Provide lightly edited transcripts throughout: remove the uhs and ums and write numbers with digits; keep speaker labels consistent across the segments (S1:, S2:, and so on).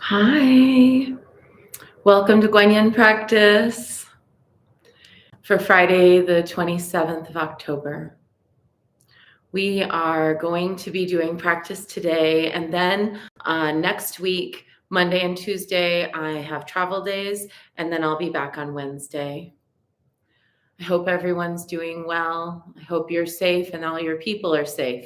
S1: Hi, welcome to Guanyin Practice for Friday, the 27th of October. We are going to be doing practice today, and then next week, Monday and Tuesday, I have travel days, and then I'll be back on Wednesday. I hope everyone's doing well. I hope you're safe and all your people are safe.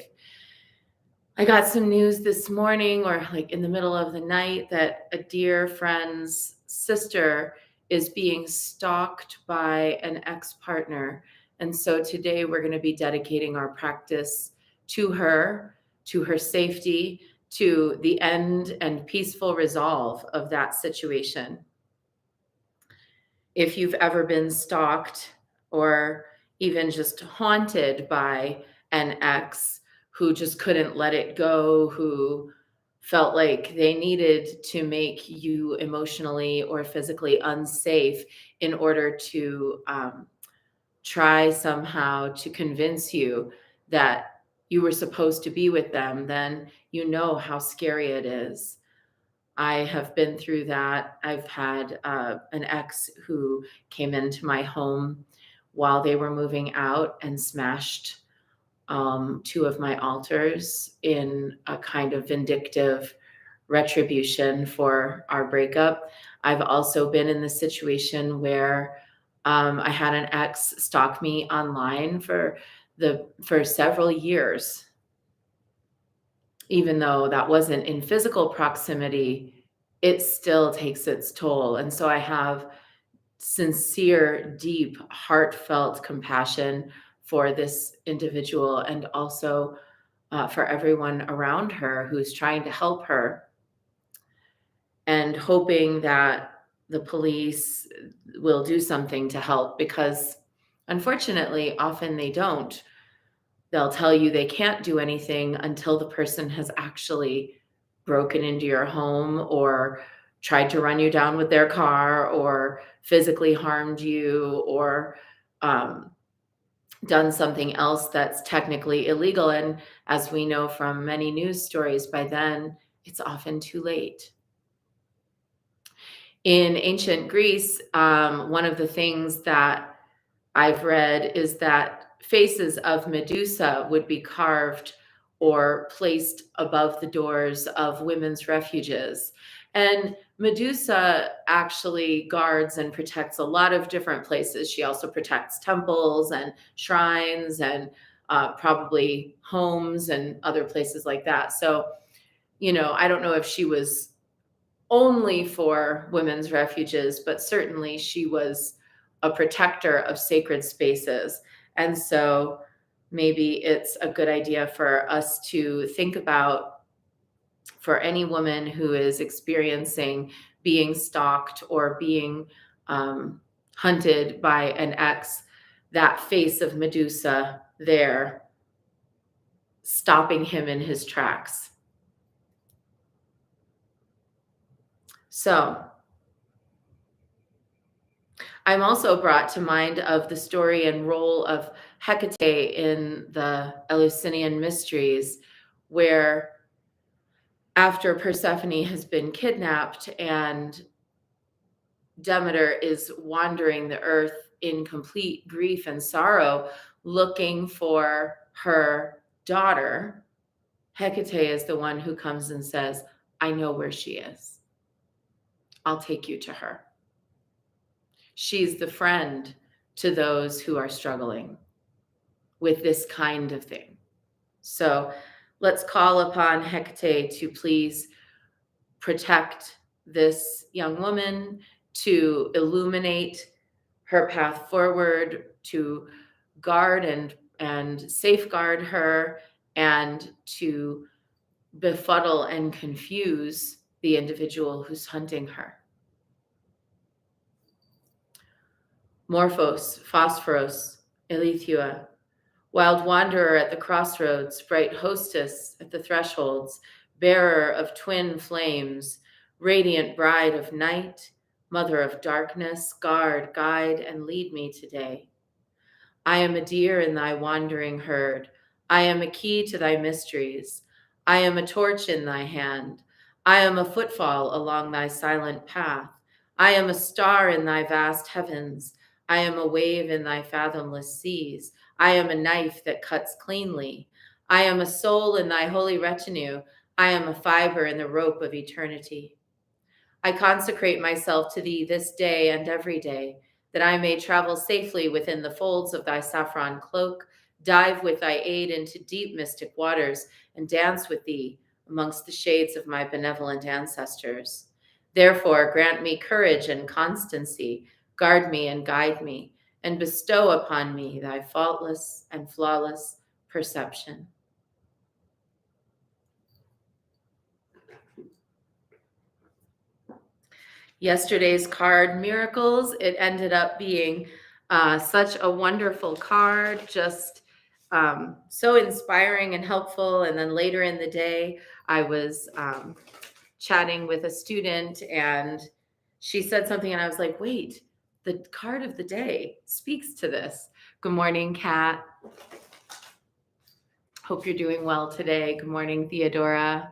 S1: I got some news this morning, or like in the middle of the night, that a dear friend's sister is being stalked by an ex-partner. And so today we're going to be dedicating our practice to her safety, to the end and peaceful resolve of that situation. If you've ever been stalked or even just haunted by an ex who just couldn't let it go, who felt like they needed to make you emotionally or physically unsafe in order to try somehow to convince you that you were supposed to be with them, then you know how scary it is. I have been through that. I've had an ex who came into my home while they were moving out and smashed two of my altars in a kind of vindictive retribution for our breakup. I've also been in the situation where I had an ex stalk me online for several years, even though that wasn't in physical proximity. It still takes its toll. And so I have sincere, deep, heartfelt compassion for this individual, and also for everyone around her who's trying to help her, and hoping that the police will do something to help, because unfortunately, often they don't. They'll tell you they can't do anything until the person has actually broken into your home or tried to run you down with their car or physically harmed you or um, done something else that's technically illegal. And as we know from many news stories, by then it's often too late. In ancient Greece, one of the things that I've read is that faces of Medusa would be carved or placed above the doors of women's refuges. And Medusa actually guards and protects a lot of different places. She also protects temples and shrines and probably homes and other places like that. So, I don't know if she was only for women's refuges, but certainly she was a protector of sacred spaces. And so maybe it's a good idea for us to think about, for any woman who is experiencing being stalked or being hunted by an ex, that face of Medusa there, stopping him in his tracks. So I'm also brought to mind of the story and role of Hecate in the Eleusinian Mysteries, where after Persephone has been kidnapped and Demeter is wandering the earth in complete grief and sorrow, looking for her daughter, Hecate is the one who comes and says, "I know where she is. I'll take you to her." She's the friend to those who are struggling with this kind of thing. So let's call upon Hecate to please protect this young woman, to illuminate her path forward, to guard and safeguard her, and to befuddle and confuse the individual who's hunting her. Morphos, Phosphoros, Elethua, wild wanderer at the crossroads, bright hostess at the thresholds, bearer of twin flames, radiant bride of night, mother of darkness, guard, guide, and lead me today. I am a deer in thy wandering herd. I am a key to thy mysteries. I am a torch in thy hand. I am a footfall along thy silent path. I am a star in thy vast heavens. I am a wave in thy fathomless seas. I am a knife that cuts cleanly. I am a soul in thy holy retinue. I am a fiber in the rope of eternity. I consecrate myself to thee this day and every day, that I may travel safely within the folds of thy saffron cloak, dive with thy aid into deep mystic waters, and dance with thee amongst the shades of my benevolent ancestors. Therefore, grant me courage and constancy, guard me and guide me, and bestow upon me thy faultless and flawless perception. Yesterday's card, Miracles, it ended up being such a wonderful card, just so inspiring and helpful. And then later in the day, I was chatting with a student and she said something, and I was like, wait, the card of the day speaks to this. Good morning, Kat. Hope you're doing well today. Good morning, Theodora.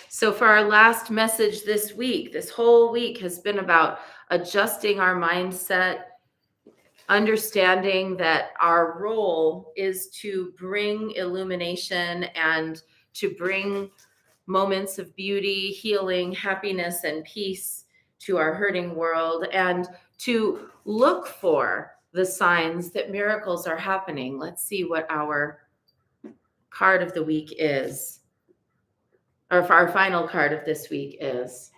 S1: So for our last message this week, this whole week has been about adjusting our mindset, understanding that our role is to bring illumination and to bring moments of beauty, healing, happiness, and peace to our hurting world, and to look for the signs that miracles are happening. Let's see what our card of the week is. Or our final card of this week is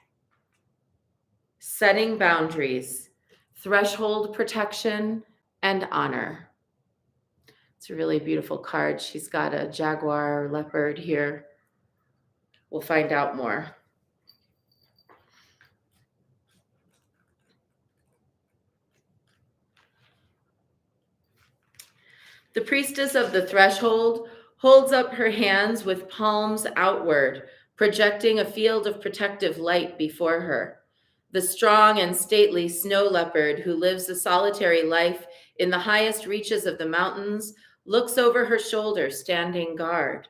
S1: setting boundaries, threshold protection, and honor. It's a really beautiful card. She's got a jaguar leopard here. We'll find out more. The priestess of the threshold holds up her hands with palms outward, projecting a field of protective light before her. The strong and stately snow leopard, who lives a solitary life in the highest reaches of the mountains, looks over her shoulder, standing guard.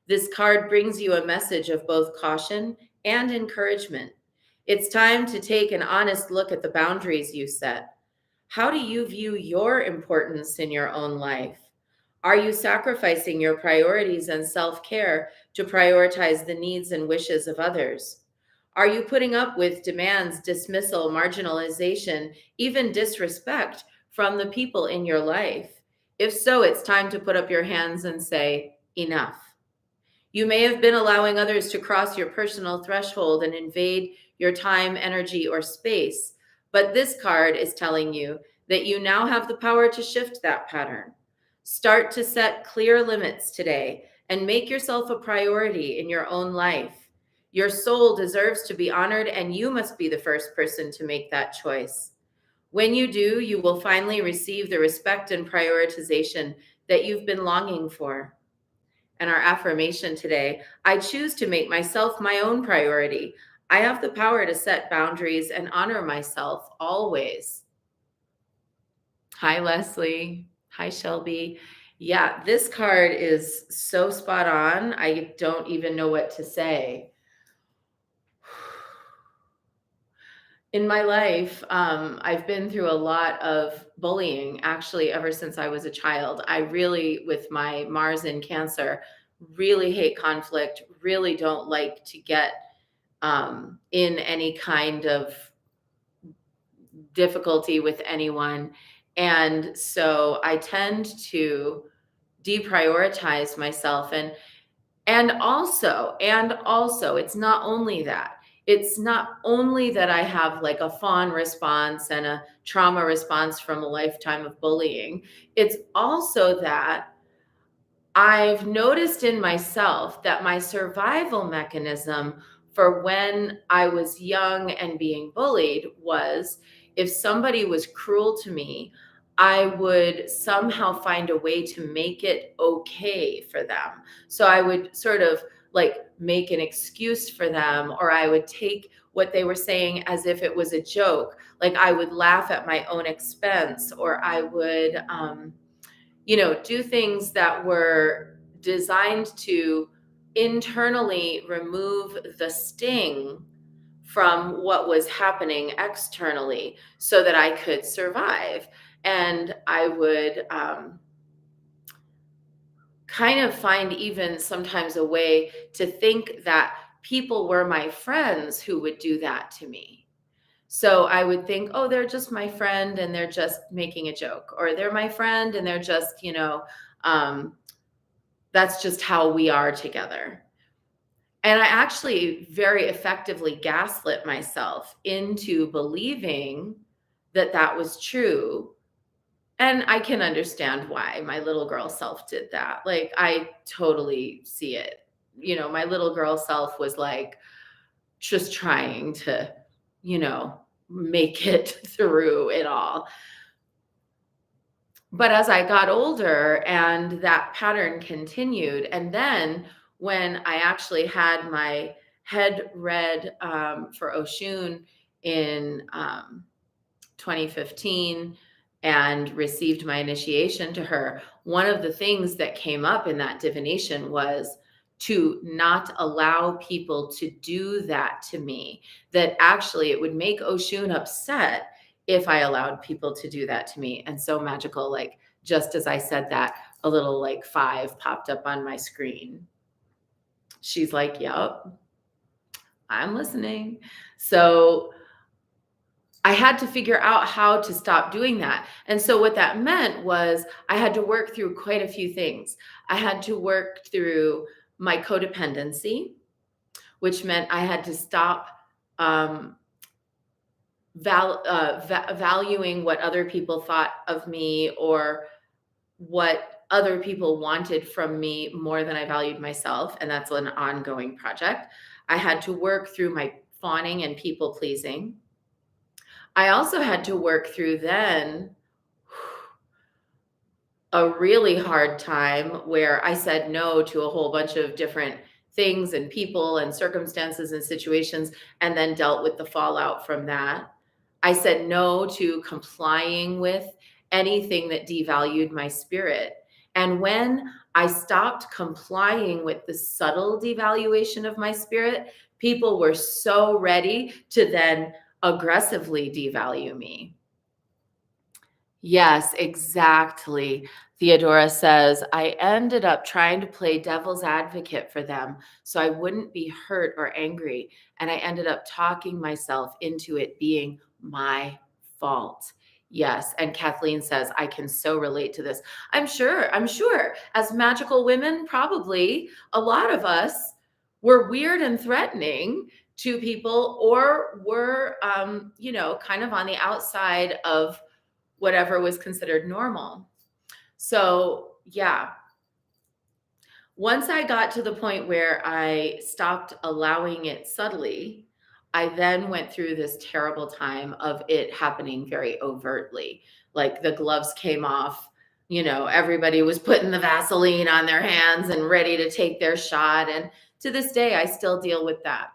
S1: This card brings you a message of both caution and encouragement. It's time to take an honest look at the boundaries you set. How do you view your importance in your own life? Are you sacrificing your priorities and self-care to prioritize the needs and wishes of others? Are you putting up with demands, dismissal, marginalization, even disrespect from the people in your life? If so, it's time to put up your hands and say, enough. You may have been allowing others to cross your personal threshold and invade your time, energy, or space, but this card is telling you that you now have the power to shift that pattern. Start to set clear limits today and make yourself a priority in your own life. Your soul deserves to be honored, and you must be the first person to make that choice. When you do, you will finally receive the respect and prioritization that you've been longing for. And our affirmation today, I choose to make myself my own priority. I have the power to set boundaries and honor myself always. Hi, Leslie. Hi, Shelby. Yeah, this card is so spot on. I don't even know what to say. In my life, I've been through a lot of bullying, actually, ever since I was a child. I really, with my Mars in Cancer, really hate conflict, really don't like to get in any kind of difficulty with anyone. And so I tend to deprioritize myself. And also, it's not only that. It's not only that I have like a fawn response and a trauma response from a lifetime of bullying. It's also that I've noticed in myself that my survival mechanism for when I was young and being bullied was if somebody was cruel to me, I would somehow find a way to make it okay for them. So I would sort of like make an excuse for them, or I would take what they were saying as if it was a joke. Like I would laugh at my own expense, or I would, do things that were designed to internally remove the sting from what was happening externally so that I could survive. And I would kind of find even sometimes a way to think that people were my friends who would do that to me. So I would think, oh, they're just my friend and they're just making a joke, or they're my friend and they're just, that's just how we are together. And I actually very effectively gaslit myself into believing that that was true. And I can understand why my little girl self did that. Like, I totally see it. My little girl self was like just trying to, make it through it all. But as I got older and that pattern continued, and then when I actually had my head read for Oshun in 2015 and received my initiation to her, one of the things that came up in that divination was to not allow people to do that to me, that actually it would make Oshun upset if I allowed people to do that to me. And so magical, like just as I said that, a little like 5 popped up on my screen. She's like, yep, I'm listening. So I had to figure out how to stop doing that. And so what that meant was I had to work through quite a few things. I had to work through my codependency, which meant I had to stop valuing what other people thought of me or what other people wanted from me more than I valued myself. And that's an ongoing project. I had to work through my fawning and people pleasing. I also had to work through then a really hard time where I said no to a whole bunch of different things and people and circumstances and situations, and then dealt with the fallout from that. I said no to complying with anything that devalued my spirit. And when I stopped complying with the subtle devaluation of my spirit, people were so ready to then aggressively devalue me. Yes, exactly. Theodora says, I ended up trying to play devil's advocate for them so I wouldn't be hurt or angry. And I ended up talking myself into it being my fault. Yes. And Kathleen says, I can so relate to this. I'm sure. As magical women, probably a lot of us were weird and threatening to people, or were, kind of on the outside of whatever was considered normal. So, yeah. Once I got to the point where I stopped allowing it subtly, I then went through this terrible time of it happening very overtly. Like the gloves came off, everybody was putting the Vaseline on their hands and ready to take their shot. And to this day, I still deal with that.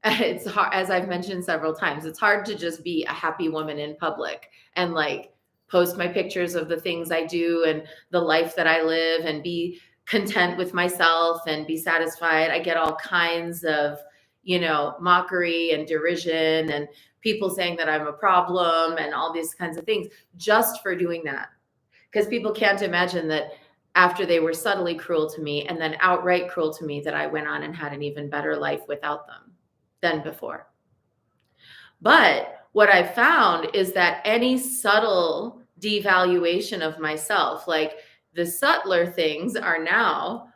S1: It's hard, as I've mentioned several times, it's hard to just be a happy woman in public and like post my pictures of the things I do and the life that I live and be content with myself and be satisfied. I get all kinds of, mockery and derision and people saying that I'm a problem and all these kinds of things just for doing that. Because people can't imagine that after they were subtly cruel to me and then outright cruel to me, that I went on and had an even better life without them than before. But what I found is that any subtle devaluation of myself, like the subtler things, are now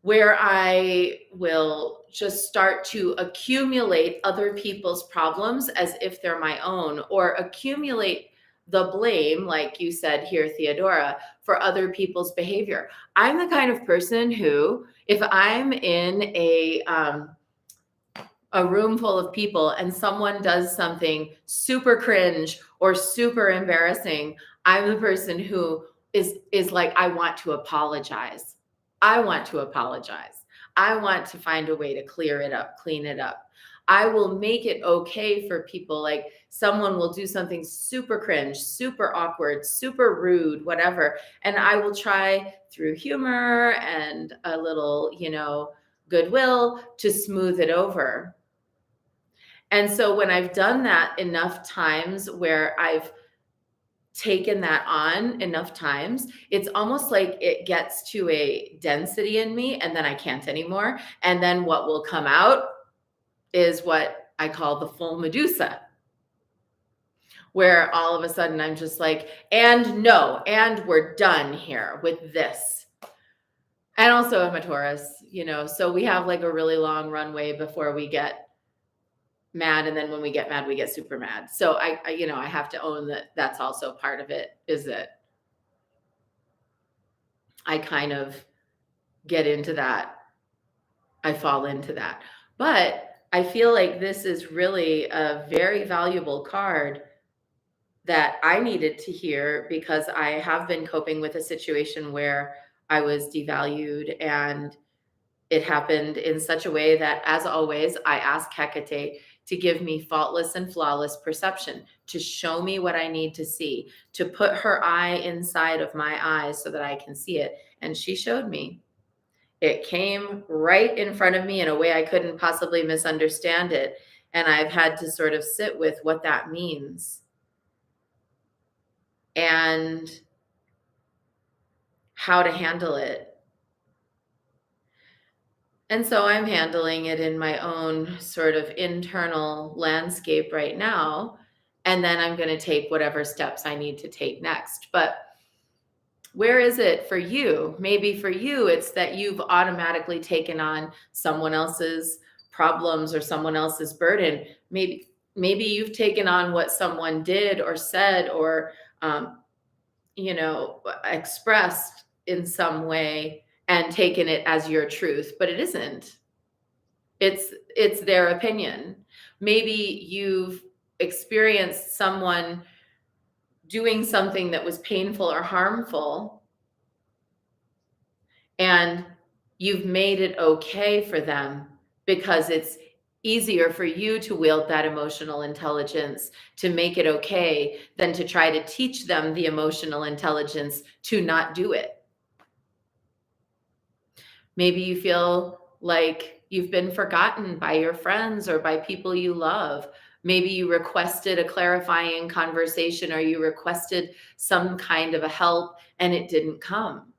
S1: where I will just start to accumulate other people's problems as if they're my own, or accumulate the blame, like you said here, Theodora, for other people's behavior. I'm the kind of person who, if I'm in a room full of people and someone does something super cringe or super embarrassing, I'm the person who is like, I want to apologize. I want to apologize. I want to find a way to clear it up, clean it up. I will make it okay for people. Like someone will do something super cringe, super awkward, super rude, whatever. And I will try through humor and a little, goodwill to smooth it over. And so when I've done that enough times where I've taken that on enough times, it's almost like it gets to a density in me and then I can't anymore. And then what will come out is what I call the full Medusa, where all of a sudden I'm just like, and no, and we're done here with this. And also I'm a Taurus, so we have like a really long runway before we get mad, and then when we get mad we get super mad. So I have to own that that's also part of it, is that I kind of get into that. I fall into that. But I feel like this is really a very valuable card that I needed to hear, because I have been coping with a situation where I was devalued, and it happened in such a way that, as always, I ask Hecate to give me faultless and flawless perception, to show me what I need to see, to put her eye inside of my eyes so that I can see it. And she showed me. It came right in front of me in a way I couldn't possibly misunderstand it. And I've had to sort of sit with what that means and how to handle it. And so I'm handling it in my own sort of internal landscape right now. And then I'm going to take whatever steps I need to take next. But where is it for you? Maybe for you, it's that you've automatically taken on someone else's problems or someone else's burden. Maybe you've taken on what someone did or said or, expressed in some way and taken it as your truth, but it isn't. It's their opinion. Maybe you've experienced someone doing something that was painful or harmful, and you've made it okay for them because it's easier for you to wield that emotional intelligence to make it okay than to try to teach them the emotional intelligence to not do it. Maybe you feel like you've been forgotten by your friends or by people you love. Maybe you requested a clarifying conversation, or you requested some kind of a help and it didn't come.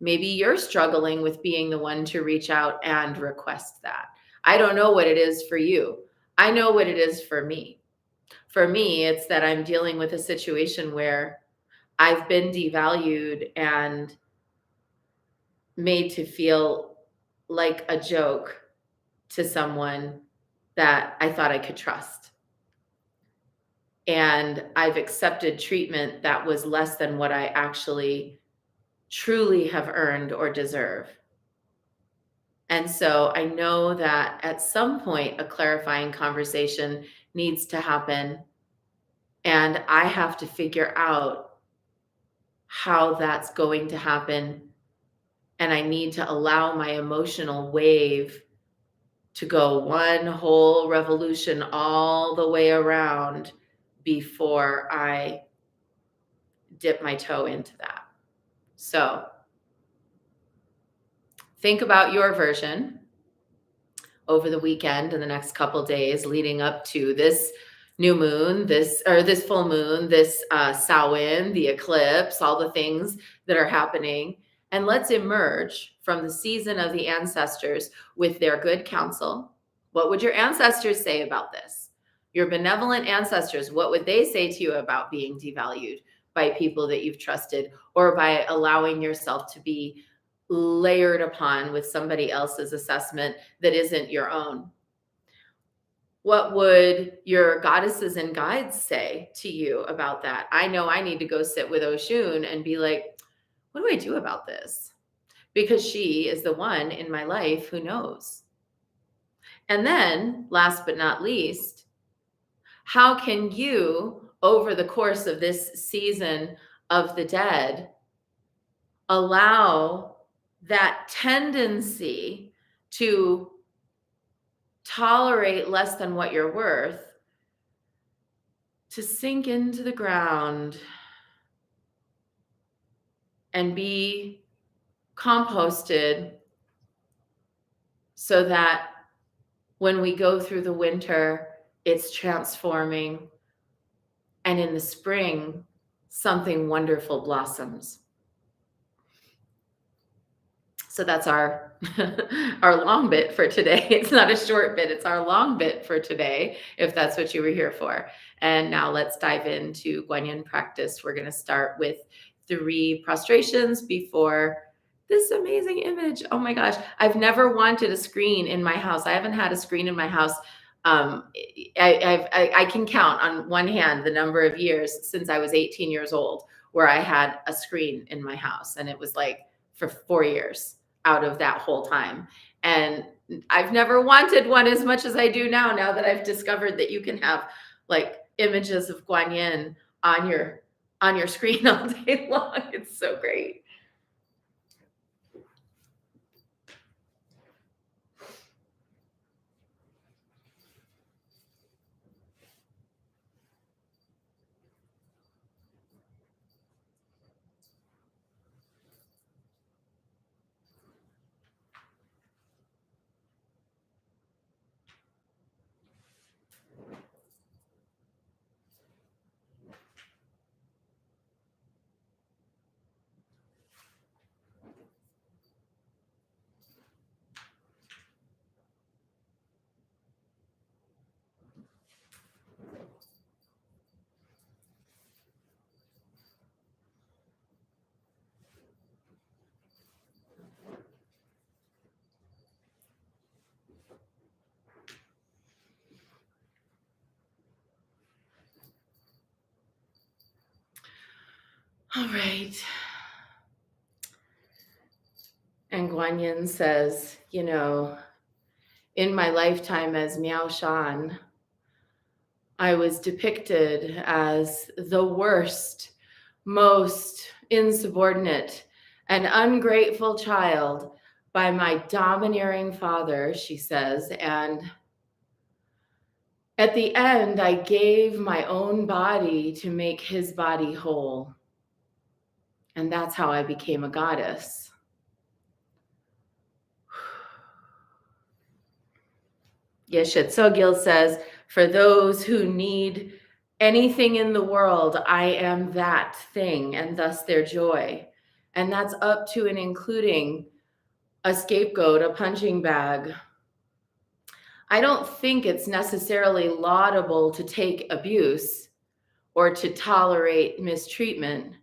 S1: Maybe you're struggling with being the one to reach out and request that. I don't know what it is for you. I know what it is for me. For me, it's that I'm dealing with a situation where I've been devalued and made to feel like a joke to someone that I thought I could trust. And I've accepted treatment that was less than what I actually truly have earned or deserve. And so I know that at some point, a clarifying conversation needs to happen. And I have to figure out how that's going to happen. And I need to allow my emotional wave to go one whole revolution all the way around before I dip my toe into that. So think about your version over the weekend and the next couple days leading up to this new moon, this full moon, this Samhain, the eclipse, all the things that are happening. And let's emerge from the season of the ancestors with their good counsel. What would your ancestors say about this? Your benevolent ancestors, what would they say to you about being devalued by people that you've trusted, or by allowing yourself to be layered upon with somebody else's assessment that isn't your own? What would your goddesses and guides say to you about that? I know I need to go sit with Oshun and be like, what do I do about this? Because she is the one in my life who knows. And then, last but not least, how can you, over the course of this season of the dead, allow that tendency to tolerate less than what you're worth to sink into the ground and be composted so that when we go through the winter, it's transforming. And in the spring, something wonderful blossoms. So that's our our long bit for today. It's not a short bit, it's our long bit for today, if that's what you were here for. And now let's dive into Guanyin practice. We're going to start with 3 prostrations before this amazing image. Oh my gosh, I've never wanted a screen in my house. I haven't had a screen in my house. I can count on one hand the number of years since I was 18 years old where I had a screen in my house, and it was like for 4 years out of that whole time. And I've never wanted one as much as I do now that I've discovered that you can have like images of Guanyin on your screen all day long. It's so great. All right. And Guanyin says, in my lifetime as Miao Shan, I was depicted as the worst, most insubordinate, and ungrateful child by my domineering father, she says. And at the end, I gave my own body to make his body whole. And that's how I became a goddess. Geshe Tsogyal says, for those who need anything in the world, I am that thing, and thus their joy. And that's up to and including a scapegoat, a punching bag. I don't think it's necessarily laudable to take abuse or to tolerate mistreatment.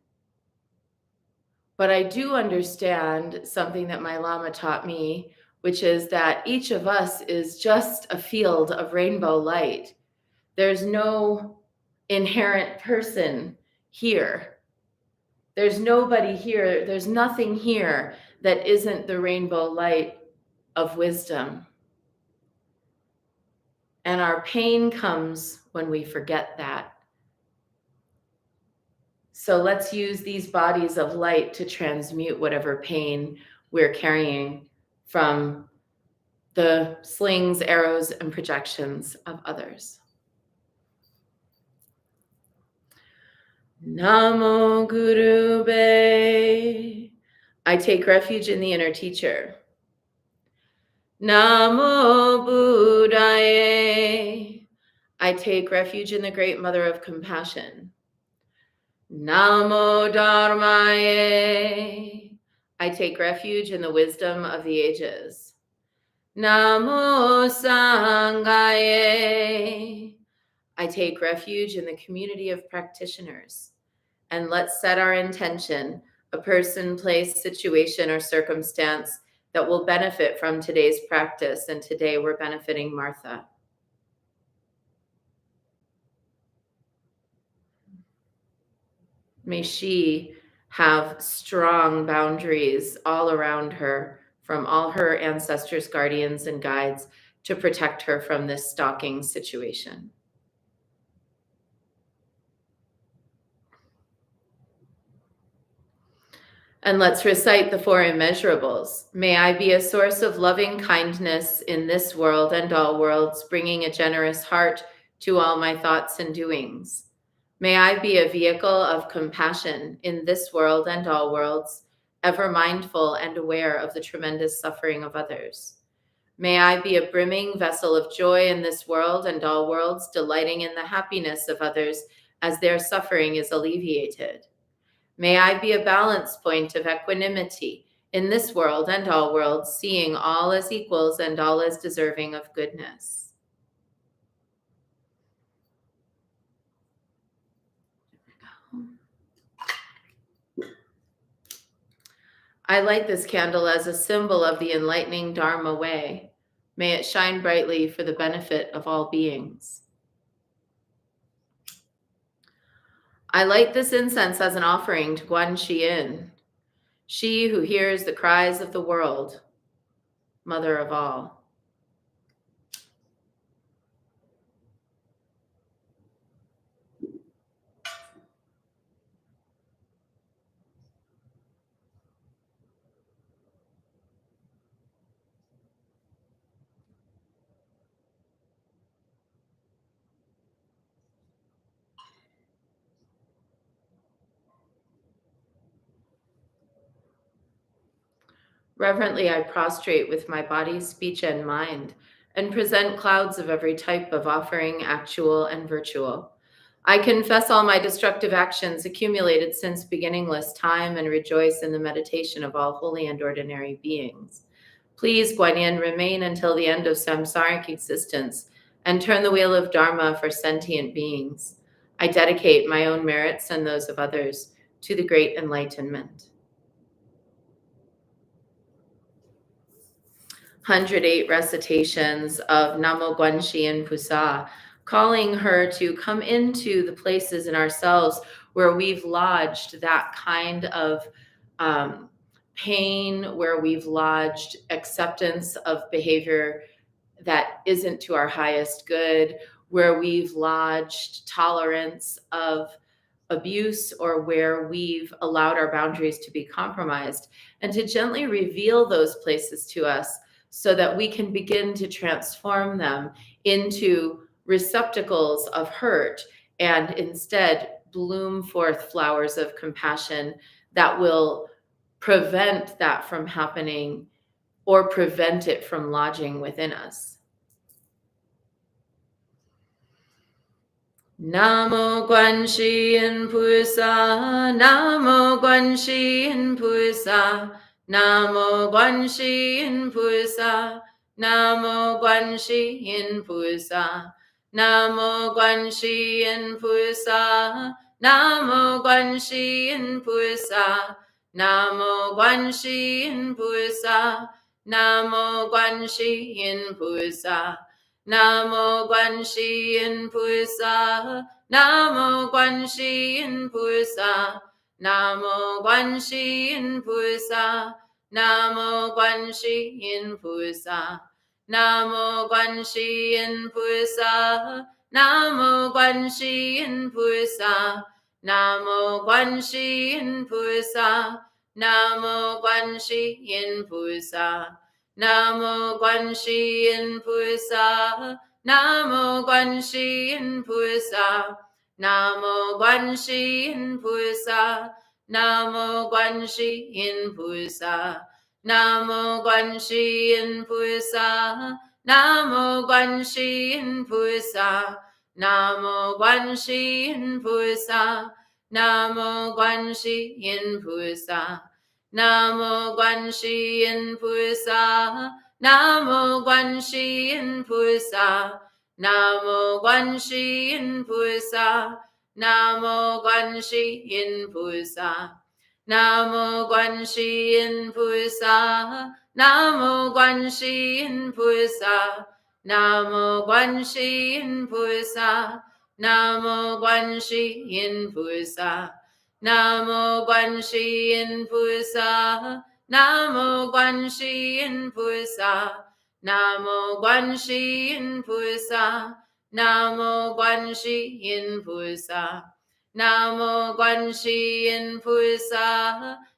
S1: But I do understand something that my Lama taught me, which is that each of us is just a field of rainbow light. There's no inherent person here. There's nobody here. There's nothing here that isn't the rainbow light of wisdom. And our pain comes when we forget that. So let's use these bodies of light to transmute whatever pain we're carrying from the slings, arrows, and projections of others. Namo Guru Be. I take refuge in the inner teacher. Namo Buddhaye. I take refuge in the great mother of compassion. Namo Dharmaye. I take refuge in the wisdom of the ages. Namo Sanghaye. I take refuge in the community of practitioners. And let's set our intention, a person, place, situation, or circumstance that will benefit from today's practice. And today we're benefiting Martha. May she have strong boundaries all around her from all her ancestors, guardians, and guides to protect her from this stalking situation. And let's recite the four immeasurables. May I be a source of loving kindness in this world and all worlds, bringing a generous heart to all my thoughts and doings. May I be a vehicle of compassion in this world and all worlds, ever mindful and aware of the tremendous suffering of others. May I be a brimming vessel of joy in this world and all worlds, delighting in the happiness of others as their suffering is alleviated. May I be a balance point of equanimity in this world and all worlds, seeing all as equals and all as deserving of goodness. I light this candle as a symbol of the enlightening Dharma way. May it shine brightly for the benefit of all beings. I light this incense as an offering to Guan Yin, she who hears the cries of the world, mother of all. Reverently, I prostrate with my body, speech, and mind, and present clouds of every type of offering, actual and virtual. I confess all my destructive actions accumulated since beginningless time and rejoice in the meditation of all holy and ordinary beings. Please, Guan Yin, remain until the end of samsaric existence and turn the wheel of Dharma for sentient beings. I dedicate my own merits and those of others to the great enlightenment. 108 recitations of Namo Guanxi Yin Pusa, calling her to come into the places in ourselves where we've lodged that kind of pain, where we've lodged acceptance of behavior that isn't to our highest good, where we've lodged tolerance of abuse, or where we've allowed our boundaries to be compromised, and to gently reveal those places to us so that we can begin to transform them into receptacles of hurt and instead bloom forth flowers of compassion that will prevent that from happening or prevent it from lodging within us. Namo Guanxi Yin Pusa, Namo Guanxi Yin Pusa, Namo Guanxi Yin Pusa, Namo Guanxi Yin Pusa, Namo Guanxi Yin Pusa, Namo Guanxi Yin Pusa, Namo Guanxi Yin Pusa, Namo Guanxi Yin Pusa. Namo Guanxi Yin Pusa, Namo Guanxi Yin Pusa, Namo Guanxi Yin Pusa, Namo Guanxi Yin Pusa, Namo Guanxi Yin Pusa, Namo Guanxi Yin Pusa, Namo Guanxi Yin Pusa, Namo Guanxi Yin Pusa. Namo Guanxi Yin Pusa, Namo Guanxi Yin Pusa, Namo Guanxi Yin Pusa, Namo Guanxi Yin Pusa, Namo Guanxi Yin Pusa, Namo Guanxi Yin Pusa, Namo Guanxi Yin Pusa, Namo Guanxi Yin Pusa. Namo Guanxi Yin Pusa, Namo Guanxi Yin Pusa, Namo Guanxi Yin Pusa, Namo Guanxi Yin Pusa, Namo Guanxi Yin Pusa, Namo Guanxi Yin Pusa, Namo Guanxi Yin Pusa, Namo Guanxi Yin Pusa. Namo Guanxi Yin Pusa, Namo Guanxi Yin Pusa, Namo Guanxi Yin Pusa, Namo Guanxi Yin Pusa, Namo Guanxi Yin Pusa,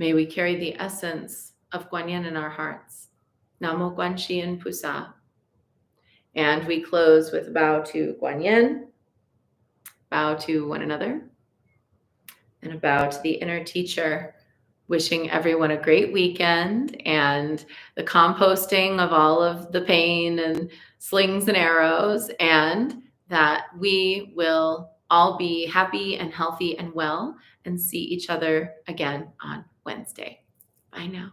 S1: May we carry the essence of Guanyin in our hearts. Namo Guanxin Pusa. And we close with a bow to Guanyin, bow to one another, and a bow to the inner teacher. Wishing everyone a great weekend and the composting of all of the pain and slings and arrows, and that we will all be happy and healthy and well and see each other again on Wednesday. Bye now.